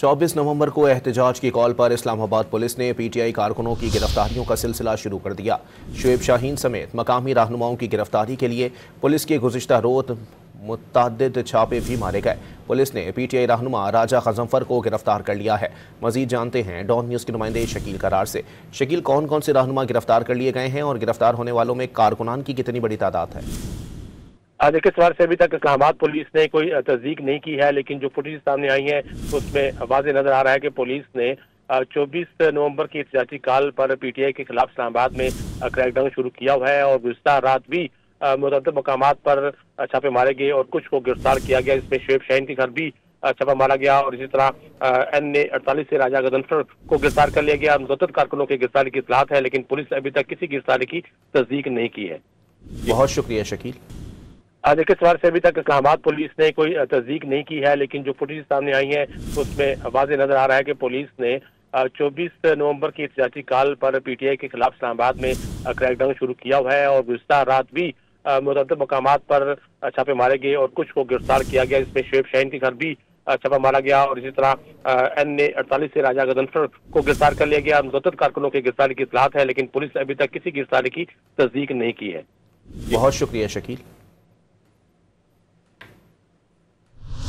24 नवंबर को एहतजाज की कॉल पर इस्लामाबाद पुलिस ने पीटीआई कारकुनों की गिरफ्तारियों का सिलसिला शुरू कर दिया। शुएब शाहीन समेत मकामी रहनुमाओं की गिरफ्तारी के लिए पुलिस के गुज़िश्ता रोज़ मुतअद्दिद छापे भी मारे गए। पुलिस ने पीटीआई रहनुमा राजा गजनफर को गिरफ्तार कर लिया है। मजीद जानते हैं डॉन न्यूज़ के नुमाइंदे शकील करार से। शकील, कौन कौन से रहनुमा गिरफ्तार कर लिए गए हैं और गिरफ्तार होने वालों में कारकुनान की कितनी बड़ी तादाद है? देखिए, इस बार से अभी तक इस्लामाबाद पुलिस ने कोई तस्दीक नहीं की है, लेकिन जो फुटेज सामने आई है उसमें वाज़ेह नजर आ रहा है कि पुलिस ने 24 नवंबर की एहतजाजी कॉल पर पीटीआई के खिलाफ इस्लामाबाद में क्रैकडाउन शुरू किया हुआ है और गुज़िश्ता रात भी मुतअद्दिद मकामात पर छापे मारे गए और कुछ को गिरफ्तार किया गया। इसमें शुएब शाहीन के घर भी छापा मारा गया और इसी तरह NA-48 से राजा गजनफर को गिरफ्तार कर लिया गया। मुतअद्दिद कारकुनों की गिरफ्तारी की इत्तलात है, लेकिन पुलिस ने अभी तक किसी गिरफ्तारी की तस्दीक नहीं की है। बहुत शुक्रिया शकील। देखिए, इस बार से अभी तक इस्लामाबाद पुलिस ने कोई तस्दीक नहीं की है, लेकिन जो फुटेज सामने आई है उसमें वाज़ेह नजर आ रहा है कि पुलिस ने 24 नवंबर की एहतजाजी कॉल पर पीटीआई के खिलाफ इस्लामाबाद में क्रैकडाउन शुरू किया हुआ है और गुज़िश्ता रात भी मुतअद्दिद मकामात पर छापे मारे गए और कुछ को गिरफ्तार किया गया। इसमें शुएब शाहीन के घर भी छापा मारा गया और इसी तरह NA-48 से राजा गजनफर को गिरफ्तार कर लिया गया। मुतअद्दिद कारकुनों की गिरफ्तारी की इत्तलात है, लेकिन पुलिस ने अभी तक किसी गिरफ्तारी की तस्दीक नहीं की है। बहुत शुक्रिया शकील।